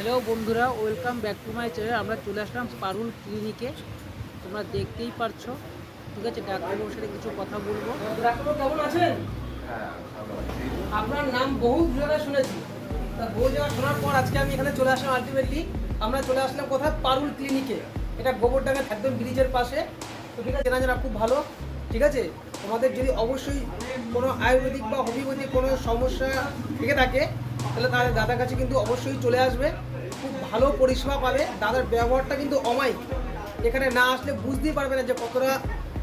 Hello বন্ধুরা, welcome back to my channel. আমরা চলে আসলাম পারুল ক্লিনিকে। তোমরা দেখতেই পারছো। ঠিক আছে, ডাক্তারবাবুর সাথে কিছু কথা বলবো। ডাক্তারবাবু কেমন আছেন? আপনার নাম বহু জায়গায় শুনেছি, তা বহু জায়গায় শোনার পর আজকে আমি এখানে চলে আসলাম। আলটিমেটলি আমরা চলে আসলাম কোথায়? পারুল ক্লিনিকে। এটা গোবরডাঙ্গা একদম ব্রিজের পাশে। তো ঠিক আছে, জানা খুব ভালো। ঠিক আছে, তোমাদের যদি অবশ্যই কোনো আয়ুর্বেদিক বা হোমিওপ্যাথিক কোনো সমস্যা থেকে থাকে তাহলে তাদের দাদার কাছে কিন্তু অবশ্যই চলে আসবে। খুব ভালো পরিষেবা পাবে। দাদার ব্যবহারটা কিন্তু অমায়িক। এখানে না আসলে বুঝতেই পারবে না যে কতটা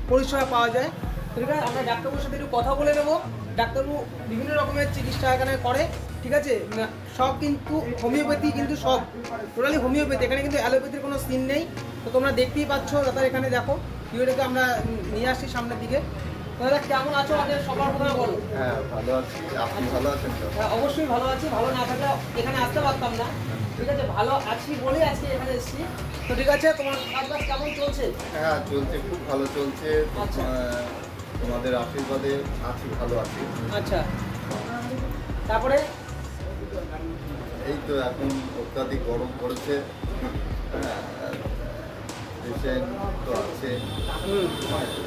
পরিষেবা পাওয়া যায়। ঠিক আছে, আমরা ডাক্তারবাবুর সাথে একটু কথা বলে নেবো। ডাক্তারবাবু বিভিন্ন রকমের চিকিৎসা এখানে করে। ঠিক আছে, সব কিন্তু হোমিওপ্যাথি, কিন্তু সব টোটালি হোমিওপ্যাথি। এখানে কিন্তু অ্যালোপ্যাথির কোনো সিন নেই। তো তোমরা দেখতেই পাচ্ছ দাদা। এখানে দেখো ভিডিওটাকে আমরা নিয়ে আসছি সামনের দিকে। দাদা কেমন আছো? আগে সবার প্রথমে বলো। হ্যাঁ, ভালো আছি। আপনি ভালো আছেন তো? হ্যাঁ, অবশ্যই ভালো আছি। ভালো না থাকলে এখানে আসতে পারতাম না। ঠিক আছে, ভালো আছি বলেই আজকে এখানে এসেছি। তো ঠিক আছে, তোমার কাজ কেমন চলছে? হ্যাঁ, চলছে, খুব ভালো চলছে। আচ্ছা। তোমাদের আশীর্বাদে আছি, ভালো আছি। আচ্ছা, তারপরে এই তো এখন অত্যাধিক গরম পড়েছে। পেশেন্ট তো আছে,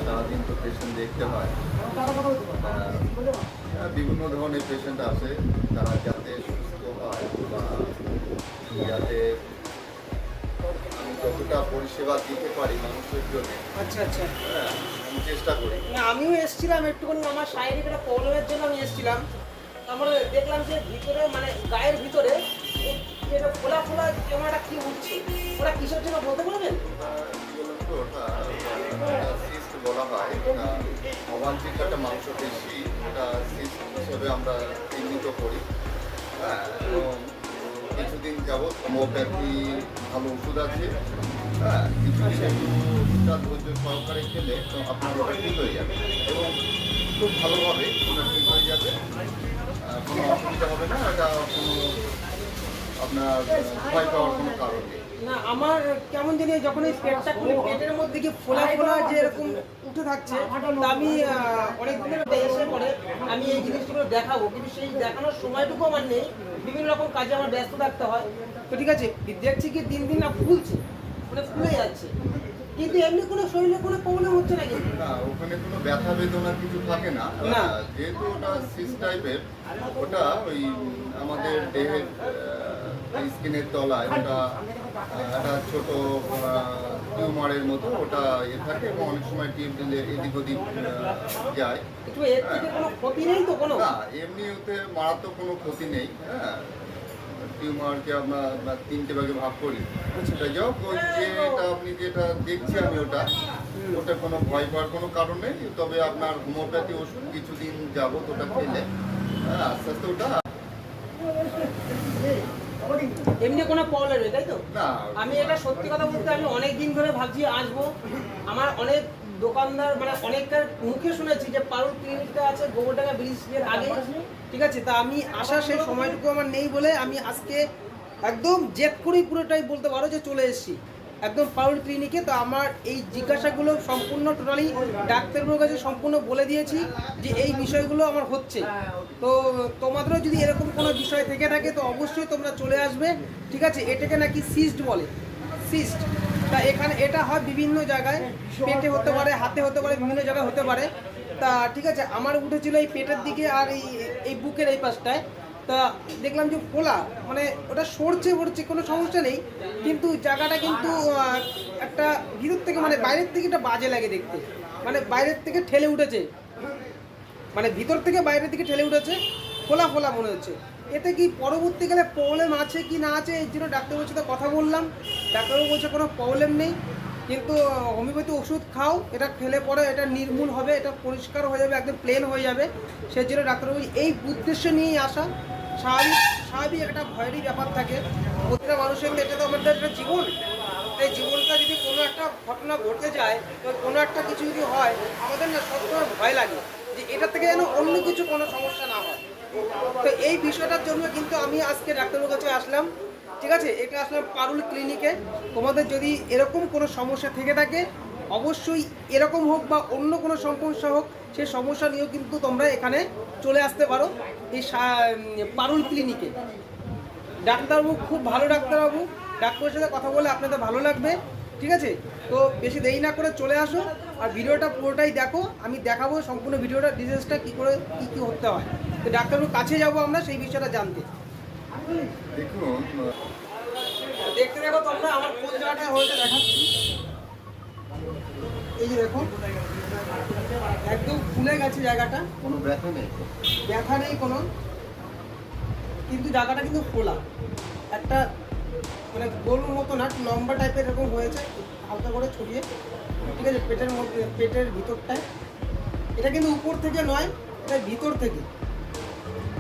সারাদিন তো পেশেন্ট দেখতে হয়। বিভিন্ন ধরনের পেশেন্ট আছে, তারা যাতে সুস্থ হয় বা যাতে আমি যতটা পরিষেবা দিতে পারি মানুষের জন্য। আচ্ছা আচ্ছা, আমি চেষ্টা করি। না আমিও এসেছিলাম একটুখানি আমার শারীরিক একটা প্রবলেমের জন্য আমি এসেছিলাম। তারপরে দেখলাম যে ভিতরে মানে গায়ের ভিতরে যেটা ফোলা ফোলা কেমন একটা কি উঠছে। ওরা কিসের জন্য বলতে পারবেন? সিস্ট বলা হয়, অবাঞ্ছিত একটা মাংসপেশি, এটা সিস্ট হিসেবে আমরা চিহ্নিত করি। হ্যাঁ, এবং কিছুদিন যাবৎ হোমিওপ্যাথি ভালো ওষুধ আছে। হ্যাঁ, কিছুদিন একটুটা ধৈর্য সহকারে খেলে তো আপনার ওটা ঠিক হয়ে যাবে এবং খুব ভালোভাবে ওটা ঠিক হয়ে যাবে। কোনো অসুবিধা হবে না। এটা কোনো আপনার ভয় পাওয়ার কোনো কারণ নেই। না আমার কেমন জানি যখন এই পেটটা খুলে পেটের মধ্যে কি ফোলা ফোলা যে এরকম উঠে থাকছে, তা আমি অনেক দিনের এসে পরে আমি এই জিনিসগুলো দেখাবো, কিন্তু সেই দেখানোর সময়টুকু আমার নেই। বিভিন্ন রকম কাজে আমার ব্যস্ত থাকতে হয়। তো ঠিক আছে, দেখছি কি দিন দিন না ফুলছে, মানে ফুলে যাচ্ছে, কিন্তু এমনি কোনো শরীরে কোনো প্রবলেম হচ্ছে না কিন্তু। না, ওখানে কোনো ব্যথা বেদনা কিছু থাকে না। না। যেহেতু ওটা সিস্ট টাইপের, ওটা ওই আমাদের দেহের স্কিনের তলায় ওটা একটা ছোট টিউমারের মতো ওটা থাকে এবং অনেক সময় টিউব দিলে এদিক ওদিক যায়। কিন্তু এর থেকে কোনো ক্ষতি নেই তো কোনো? না, এমনি ওতে মারাত্মক কোনো ক্ষতি নেই। হ্যাঁ, টিউমারকে আমরা 3টে ভাগে ভাগ করি। সেটা যাক, ওই যেটা আপনি যেটা দেখছি আমি ওটা কোনো ভয় পাওয়ার কোনো কারণ নেই। তবে আপনার হোমিওপ্যাথি ওষুধ কিছুদিন যাবত ওটা খেলে আস্তে আস্তে ওটা এমনি কোনো প্রবলেম নেই, তাই তো? না। আমি এটা সত্যি কথা বলতে আমি অনেক দিন ধরে ভাবছি আসবো। আমার অনেক দোকানদার মানে অনেকটার মুখে শুনেছি যে পারুল ক্লিনিকটা আছে গোবরডাঙ্গা ব্রিজের আগে। ঠিক আছে, তা আমি আসার সেই সময়টুকু আমার নেই বলে আমি আজকে একদম জেদ করেই পুরোটাই বলতে পারো যে চলে এসেছি একদম পারুল ক্লিনিকে। তো আমার এই জিজ্ঞাসাগুলো সম্পূর্ণ টোটালি ডাক্তারবাবুর কাছে সম্পূর্ণ বলে দিয়েছি যে এই বিষয়গুলো আমার হচ্ছে। তো তোমাদেরও যদি এরকম কোনো বিষয় থেকে থাকে তো অবশ্যই তোমরা চলে আসবে। ঠিক আছে, এটাকে নাকি সিস্ট বলে, সিস্ট। তা এখানে এটা হয় বিভিন্ন জায়গায়, পেটে হতে পারে, হাতে হতে পারে, বিভিন্ন জায়গায় হতে পারে। তা ঠিক আছে, আমার উঠেছিল এই পেটের দিকে আর এই বুকের এই পাশটায়। তা দেখলাম যে ফোলা, মানে ওটা সরছে পড়ছে, কোনো সমস্যা নেই, কিন্তু জায়গাটা কিন্তু একটা ভিতর থেকে মানে বাইরের থেকে একটা বাজে লাগে দেখতে, মানে বাইরের থেকে ঠেলে উঠেছে, মানে ভিতর থেকে বাইরের দিকে ঠেলে উঠেছে, ফোলা ফোলা মনে হচ্ছে। এতে কি পরবর্তীকালে প্রবলেম আছে কি না আছে এর জন্য ডাক্তারবাবুর সাথে কথা বললাম। ডাক্তারবাবু বলছে কোনো প্রবলেম নেই, কিন্তু হোমিওপ্যাথি ওষুধ খাও, এটা খেলে পরে এটা নির্মূল হবে, এটা পরিষ্কার হয়ে যাবে, একদম প্লেন হয়ে যাবে। সেই জন্য ডাক্তারবাবু এই উদ্দেশ্য নিয়েই আসা। স্বাভাবিক স্বাভাবিক একটা ভয়েরই ব্যাপার থাকে প্রতিটা মানুষের, এটা তো আমাদের একটা জীবন। এই জীবনটা যদি কোনো একটা ঘটনা ঘটতে যায়, তো কোনো একটা কিছু যদি হয়, আমাদের না সবসময় ভয় লাগে যে এটা থেকে যেন অন্য কিছু কোনো সমস্যা না হয়। তো এই বিষয়টার জন্য কিন্তু আমি আজকে ডাক্তারবাবুর কাছে আসলাম। ঠিক আছে, এটা আসলাম পারুল ক্লিনিকে। তোমাদের যদি এরকম কোনো সমস্যা থেকে থাকে অবশ্যই এরকম হোক বা অন্য কোনো সমস্যা হোক, সেই সমস্যা নিয়েও কিন্তু তোমরা এখানে চলে আসতে পারো এই পারুল ক্লিনিকে। ডাক্তারবাবু খুব ভালো ডাক্তারবাবু, ডাক্তারের সাথে কথা বলে আপনাদের ভালো লাগবে, ঠিক আছে? তো বেশি দেরি না করে চলে আসো, আর ভিডিওটা পুরোটাই দেখো, আমি দেখাবো সম্পূর্ণ ভিডিওটা ডিটেলসটা কী করে কী হতে হয়। তো ডাক্তারবাবুর কাছে যাব আমরা সেই বিষয়টা জানতে। দেখুন, দেখতে দেখো তোমরা আমার কোন জায়গাটা হয়েছে দেখাচ্ছি। এই যে দেখো একদম ফুলে গেছে জায়গাটা, কোনো ব্যথা নেই, ব্যথা নেই কোনো, কিন্তু জায়গাটা কিন্তু খোলা, একটা মানে গোলুর মতো না, লম্বা টাইপের এরকম হয়েছে, হালকা করে ছড়িয়ে, ঠিক আছে? পেটের মধ্যে, পেটের ভিতরটায়। এটা কিন্তু উপর থেকে নয়, এটা ভিতর থেকে।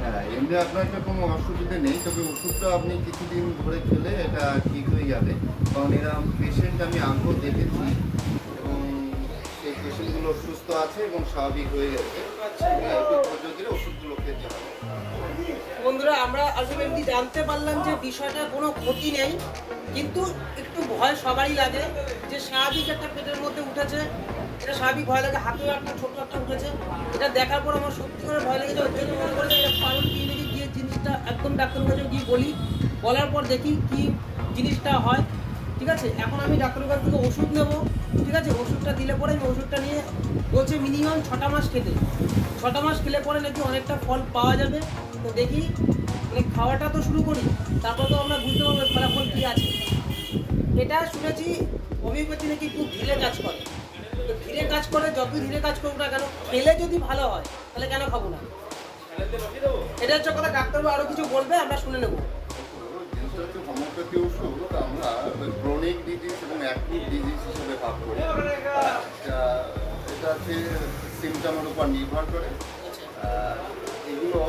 হ্যাঁ, এমনি আপনার একটা কোনো অসুবিধা নেই, তবে ওষুধটা আপনি কিছুদিন ধরে খেলে এটা ঠিক হয়ে যাবে। কারণ এরকম পেশেন্ট আমি আগেও দেখেছি এবং সেই পেশেন্টগুলো সুস্থ আছে এবং স্বাভাবিক হয়ে গেছে। হ্যাঁ, একটু ধৈর্য ধরে ওষুধগুলো খেতে হবে। বন্ধুরা, আমরা আলটিমেটলি জানতে পারলাম যে বিষয়টা কোনো ক্ষতি নেই, কিন্তু একটু ভয় সবারই লাগে যে স্বাভাবিক একটা পেটের মধ্যে উঠেছে, এটা স্বাভাবিক ভয় লাগে। হাতেও একটা ছোট একটা উঠেছে, এটা দেখার পর আমার সত্যি করে ভয় লেগেছে। ওর জন্য মনে করে যে পারুল ক্লিনিকে গিয়ে জিনিসটা একদম ডাক্তারের কাছে গিয়ে বলি, বলার পর দেখি কি জিনিসটা হয়, ঠিক আছে? এখন আমি ডাক্তারের কাছ থেকে ওষুধ নেবো, ঠিক আছে? ওষুধটা দিলে পরে আমি ওষুধটা নিয়ে বলছে মিনিমাম 6টা মাস খেতে, 6টা মাস খেলে পরে নাকি অনেকটা ফল পাওয়া যাবে। তো দেখি, মানে খাওয়াটা তো শুরু করি, তারপর তো আমরা বুঝতে পারবো ফলাফল কী আছে। এটা শুনেছি হোমিওপ্যাথি নাকি খুব ধীরে কাজ করে, তো ধীরে কাজ করে, যত ধীরে কাজ করুক না কেন, খেলে যদি ভালো হয় তাহলে কেন খাবো না? এটা হচ্ছে কথা। ডাক্তারবাবু আরও কিছু বলবে, আমরা শুনে নেবো। জিনিসটা হচ্ছে হোমিওপ্যাথি ওষুধ আমরা ক্রনিক ডিজিজ এবং অ্যাকুট ডিজিজ হিসেবে ভাগ করি। এটা হচ্ছে সিমটমের উপর নির্ভর করে। এগুলো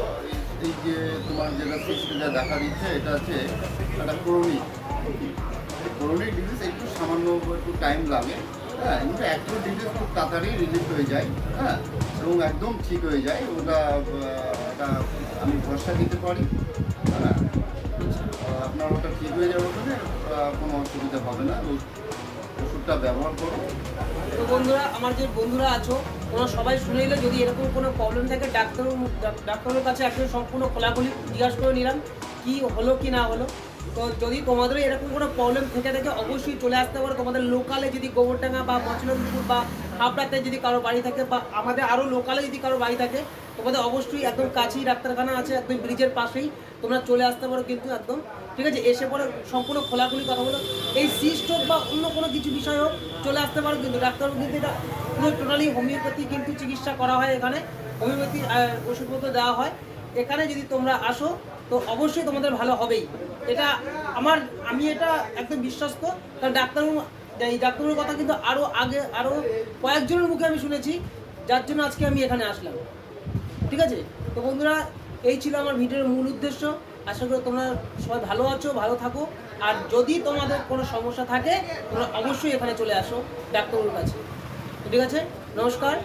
এই যে তোমার যেটা সিস্টেমটা দেখা দিচ্ছে, এটা হচ্ছে একটা ক্রনিক ডিজিজ, একটু সামান্য একটু টাইম লাগে। হ্যাঁ, কিন্তু অ্যাকুট ডিজিজ খুব তাড়াতাড়ি রিলিফ হয়ে যায়, হ্যাঁ, এবং একদম ঠিক হয়ে যায়। ওটা আমি ভরসা দিতে পারি। হ্যাঁ, আপনার ওটা ঠিক হয়ে যাবে, ওখানে কোনো অসুবিধা হবে না। ওষুধটা ব্যবহার করুন। তো বন্ধুরা, আমার যে বন্ধুরা আছো, তোমরা সবাই শুনে নিলে, যদি এরকম কোনো প্রবলেম থাকে ডাক্তারের কাছে একদম সম্পূর্ণ খোলাখুলি জিজ্ঞাসা করে নিলাম কি হলো কি না হলো। তো যদি তোমাদের এরকম কোনো প্রবলেম থেকে থাকে অবশ্যই চলে আসতে পারো। তোমাদের লোকালে যদি গোবরডাঙ্গা বা মচলনপুর বা হাবড়াতে যদি কারো বাড়ি থাকে, বা আমাদের আরও লোকালে যদি কারো বাড়ি থাকে, তোমাদের অবশ্যই একদম কাছেই ডাক্তারখানা আছে, একদম ব্রিজের পাশেই, তোমরা চলে আসতে পারো কিন্তু একদম, ঠিক আছে? এসে পরে সম্পূর্ণ খোলাখুলি কথা বলো। এই সিস্ট হোক বা অন্য কোনো কিছু বিষয় হোক, চলে আসতে পারো কিন্তু ডাক্তারবাবু কিন্তু এটা পুরো টোটালি হোমিওপ্যাথি কিন্তু চিকিৎসা করা হয় এখানে, হোমিওপ্যাথি ওষুধপত্র দেওয়া হয় এখানে। যদি তোমরা আসো তো অবশ্যই তোমাদের ভালো হবেই, এটা আমি এটা একদম বিশ্বস্ত। কারণ এই ডাক্তারবাবুর কথা কিন্তু আরও আগে আরও কয়েকজনের মুখে আমি শুনেছি, যার জন্য আজকে আমি এখানে আসলাম, ঠিক আছে? তো বন্ধুরা, এই ছিল আমার ভিডিওর মূল উদ্দেশ্য। আশা করি তোমরা সবাই ভালো আছো, ভালো থাকো। আর যদি তোমাদের কোনো সমস্যা থাকে, তোমরা অবশ্যই এখানে চলে আসো ডাক্তারবাবুর কাছে, ঠিক আছে? নমস্কার।